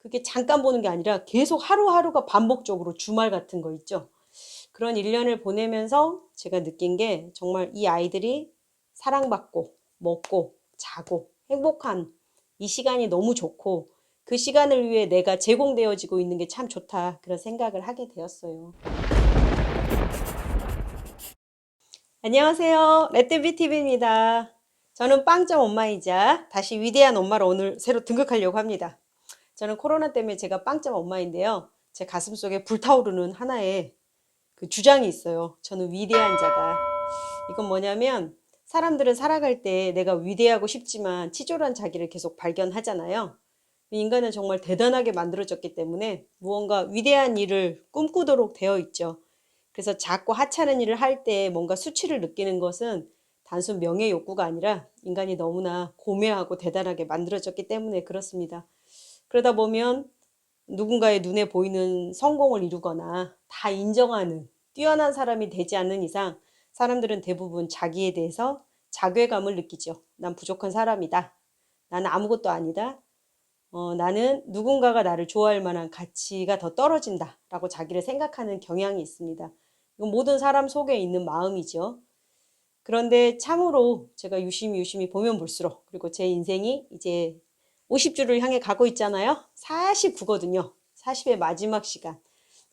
그게 잠깐 보는 게 아니라 계속 하루하루가 반복적으로 주말 같은 거 있죠. 그런 1년을 보내면서 제가 느낀 게 정말 이 아이들이 사랑받고 먹고 자고 행복한 이 시간이 너무 좋고 그 시간을 위해 내가 제공되어지고 있는 게 참 좋다. 그런 생각을 하게 되었어요. 안녕하세요. 레뜨비TV입니다. 저는 빵점 엄마이자 다시 위대한 엄마로 오늘 새로 등극하려고 합니다. 저는 코로나 때문에 제가 빵점 엄마인데요. 제 가슴속에 불타오르는 하나의 그 주장이 있어요. 저는 위대한 자다. 이건 뭐냐면 사람들은 살아갈 때 내가 위대하고 싶지만 치졸한 자기를 계속 발견하잖아요. 인간은 정말 대단하게 만들어졌기 때문에 무언가 위대한 일을 꿈꾸도록 되어 있죠. 그래서 작고 하찮은 일을 할 때 뭔가 수치를 느끼는 것은 단순 명예 욕구가 아니라 인간이 너무나 고뇌하고 대단하게 만들어졌기 때문에 그렇습니다. 그러다 보면 누군가의 눈에 보이는 성공을 이루거나 다 인정하는 뛰어난 사람이 되지 않는 이상 사람들은 대부분 자기에 대해서 자괴감을 느끼죠. 난 부족한 사람이다. 나는 아무것도 아니다. 나는 누군가가 나를 좋아할 만한 가치가 더 떨어진다. 라고 자기를 생각하는 경향이 있습니다. 이건 모든 사람 속에 있는 마음이죠. 그런데 참으로 제가 유심히 보면 볼수록 그리고 제 인생이 이제 50주를 향해 가고 있잖아요. 49거든요. 40의 마지막 시간.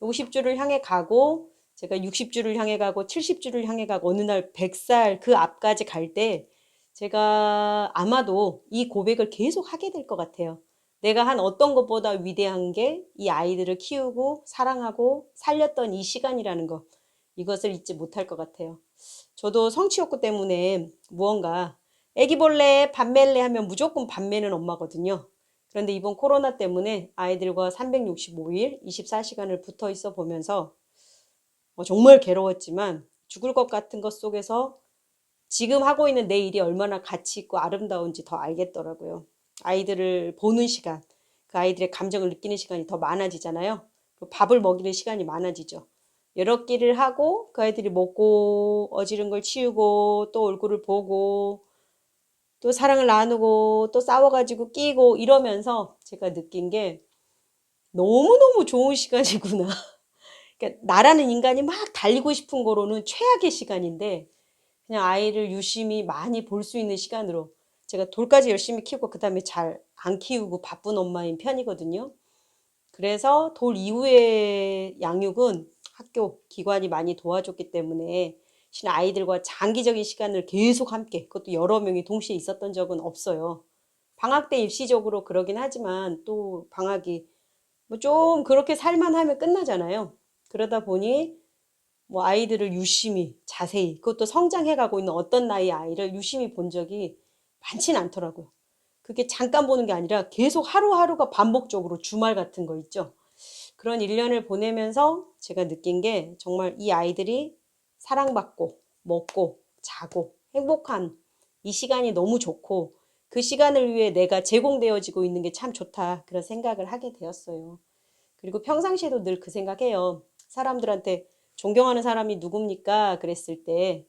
50주를 향해 가고 제가 60주를 향해 가고 70주를 향해 가고 어느 날 100살 그 앞까지 갈 때 제가 아마도 이 고백을 계속 하게 될 것 같아요. 내가 한 어떤 것보다 위대한 게 이 아이들을 키우고 사랑하고 살렸던 이 시간이라는 것. 이것을 잊지 못할 것 같아요. 저도 성취욕구 때문에 무언가 애기벌레 밥 먹래 하면 무조건 밥 먹는 엄마거든요. 그런데 이번 코로나 때문에 아이들과 365일 24시간을 붙어 있어 보면서 정말 괴로웠지만 죽을 것 같은 것 속에서 지금 하고 있는 내 일이 얼마나 가치 있고 아름다운지 더 알겠더라고요. 아이들을 보는 시간, 그 아이들의 감정을 느끼는 시간이 더 많아지잖아요. 밥을 먹이는 시간이 많아지죠. 여러 끼를 하고 그 아이들이 먹고 어지른 걸 치우고 또 얼굴을 보고 또 사랑을 나누고 또 싸워가지고 끼고 이러면서 제가 느낀 게 너무너무 좋은 시간이구나. 그러니까 나라는 인간이 막 달리고 싶은 거로는 최악의 시간인데 그냥 아이를 유심히 많이 볼 수 있는 시간으로 제가 돌까지 열심히 키우고 그 다음에 잘 안 키우고 바쁜 엄마인 편이거든요. 그래서 돌 이후의 양육은 학교 기관이 많이 도와줬기 때문에 아이들과 장기적인 시간을 계속 함께 그것도 여러 명이 동시에 있었던 적은 없어요. 방학 때 일시적으로 그러긴 하지만 또 방학이 뭐 좀 그렇게 살만하면 끝나잖아요. 그러다 보니 뭐 아이들을 유심히 자세히 그것도 성장해가고 있는 어떤 나이의 아이를 유심히 본 적이 많진 않더라고요. 그게 잠깐 보는 게 아니라 계속 하루하루가 반복적으로 주말 같은 거 있죠. 그런 1년을 보내면서 제가 느낀 게 정말 이 아이들이 사랑받고 먹고 자고 행복한 이 시간이 너무 좋고 그 시간을 위해 내가 제공되어지고 있는 게 참 좋다. 그런 생각을 하게 되었어요. 그리고 평상시에도 늘 그 생각해요. 사람들한테 존경하는 사람이 누굽니까? 그랬을 때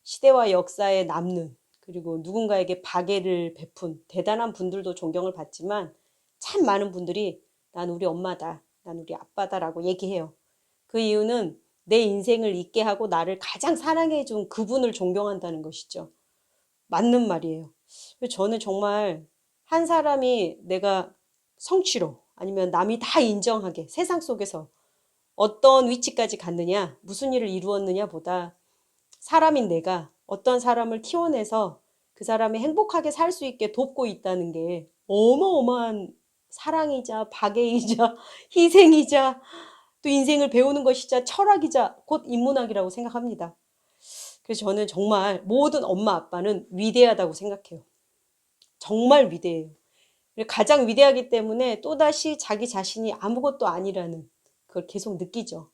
시대와 역사에 남는 그리고 누군가에게 박애를 베푼 대단한 분들도 존경을 받지만 참 많은 분들이 난 우리 엄마다, 난 우리 아빠다라고 얘기해요. 그 이유는 내 인생을 있게 하고 나를 가장 사랑해준 그분을 존경한다는 것이죠. 맞는 말이에요. 저는 정말 한 사람이 내가 성취로 아니면 남이 다 인정하게 세상 속에서 어떤 위치까지 갔느냐, 무슨 일을 이루었느냐 보다 사람인 내가 어떤 사람을 키워내서 그 사람이 행복하게 살 수 있게 돕고 있다는 게 어마어마한 사랑이자 박애이자 희생이자 또 인생을 배우는 것이자 철학이자 곧 인문학이라고 생각합니다. 그래서 저는 정말 모든 엄마 아빠는 위대하다고 생각해요. 정말 위대해요. 가장 위대하기 때문에 또다시 자기 자신이 아무것도 아니라는 그걸 계속 느끼죠.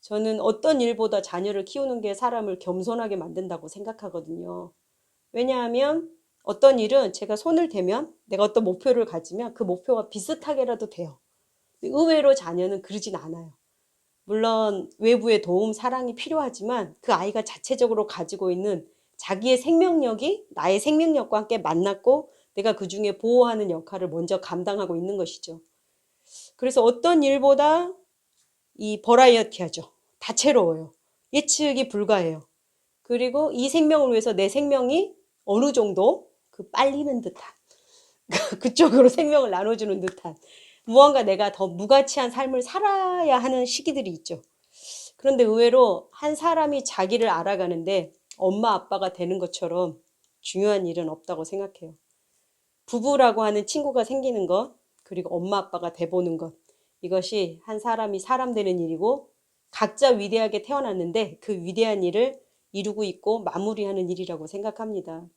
저는 어떤 일보다 자녀를 키우는 게 사람을 겸손하게 만든다고 생각하거든요. 왜냐하면 어떤 일은 제가 손을 대면 내가 어떤 목표를 가지면 그 목표와 비슷하게라도 돼요. 의외로 자녀는 그러진 않아요. 물론 외부의 도움, 사랑이 필요하지만 그 아이가 자체적으로 가지고 있는 자기의 생명력이 나의 생명력과 함께 만났고 내가 그 중에 보호하는 역할을 먼저 감당하고 있는 것이죠. 그래서 어떤 일보다 이 버라이어티하죠. 다채로워요. 예측이 불가해요. 그리고 이 생명을 위해서 내 생명이 어느 정도 빨리는 듯한 그쪽으로 생명을 나눠주는 듯한 무언가 내가 더 무가치한 삶을 살아야 하는 시기들이 있죠. 그런데 의외로 한 사람이 자기를 알아가는데 엄마 아빠가 되는 것처럼 중요한 일은 없다고 생각해요. 부부라고 하는 친구가 생기는 것, 그리고 엄마 아빠가 돼보는 것, 이것이 한 사람이 사람 되는 일이고 각자 위대하게 태어났는데 그 위대한 일을 이루고 있고 마무리하는 일이라고 생각합니다.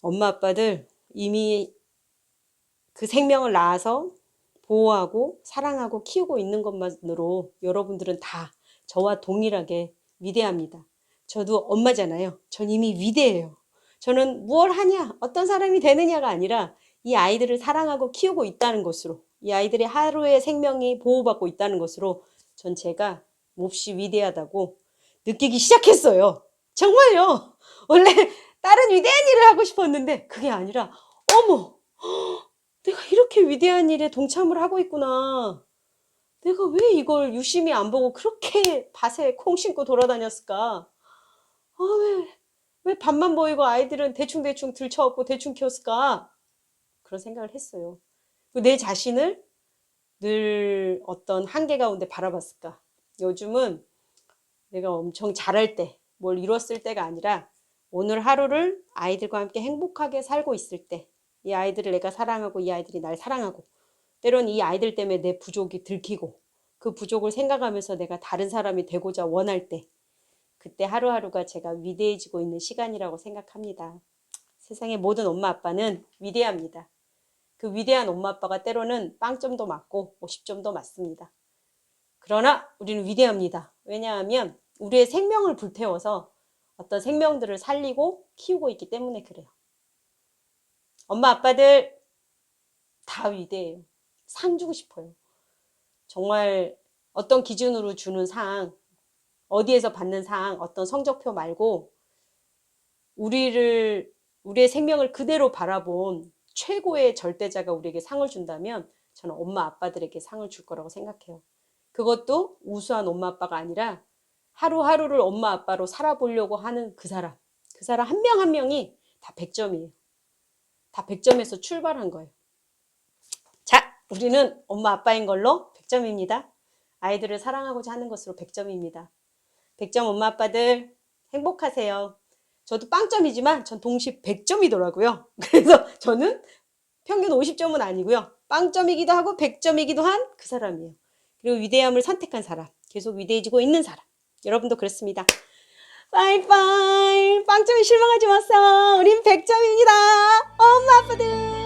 엄마 아빠들 이미 그 생명을 낳아서 보호하고 사랑하고 키우고 있는 것만으로 여러분들은 다 저와 동일하게 위대합니다. 저도 엄마잖아요. 전 이미 위대해요. 저는 무얼 하냐, 어떤 사람이 되느냐가 아니라 이 아이들을 사랑하고 키우고 있다는 것으로, 이 아이들의 하루의 생명이 보호받고 있다는 것으로 전 제가 몹시 위대하다고 느끼기 시작했어요. 정말요. 원래 다른 위대한 일을 하고 싶었는데 그게 아니라 어머, 내가 이렇게 위대한 일에 동참을 하고 있구나. 내가 왜 이걸 유심히 안 보고 그렇게 밭에 콩 심고 돌아다녔을까? 왜 밭만 보이고 아이들은 대충대충 들쳐업고 대충 키웠을까? 그런 생각을 했어요. 내 자신을 늘 어떤 한계 가운데 바라봤을까? 요즘은 내가 엄청 잘할 때, 뭘 이뤘을 때가 아니라 오늘 하루를 아이들과 함께 행복하게 살고 있을 때, 이 아이들을 내가 사랑하고 이 아이들이 날 사랑하고, 때론 이 아이들 때문에 내 부족이 들키고 그 부족을 생각하면서 내가 다른 사람이 되고자 원할 때, 그때 하루하루가 제가 위대해지고 있는 시간이라고 생각합니다. 세상의 모든 엄마 아빠는 위대합니다. 그 위대한 엄마 아빠가 때로는 빵점도 맞고 50점도 맞습니다. 그러나 우리는 위대합니다. 왜냐하면 우리의 생명을 불태워서 어떤 생명들을 살리고 키우고 있기 때문에 그래요. 엄마 아빠들 다 위대해요. 상 주고 싶어요. 정말 어떤 기준으로 주는 상, 어디에서 받는 상, 어떤 성적표 말고 우리의 생명을 그대로 바라본 최고의 절대자가 우리에게 상을 준다면 저는 엄마 아빠들에게 상을 줄 거라고 생각해요. 그것도 우수한 엄마 아빠가 아니라 하루하루를 엄마 아빠로 살아보려고 하는 그 사람 한 명 한 명이 다 100점이에요. 다 100점에서 출발한 거예요. 자, 우리는 엄마 아빠인 걸로 100점입니다. 아이들을 사랑하고자 하는 것으로 100점입니다. 100점 엄마 아빠들 행복하세요. 저도 빵점이지만 전 동시 100점이더라고요. 그래서 저는 평균 50점은 아니고요. 빵점이기도 하고 100점이기도 한 그 사람이에요. 그리고 위대함을 선택한 사람, 계속 위대해지고 있는 사람. 여러분도 그렇습니다. 빠이빠이. 빵점에 실망하지 마세요. 우린 100점입니다. 엄마 아빠들.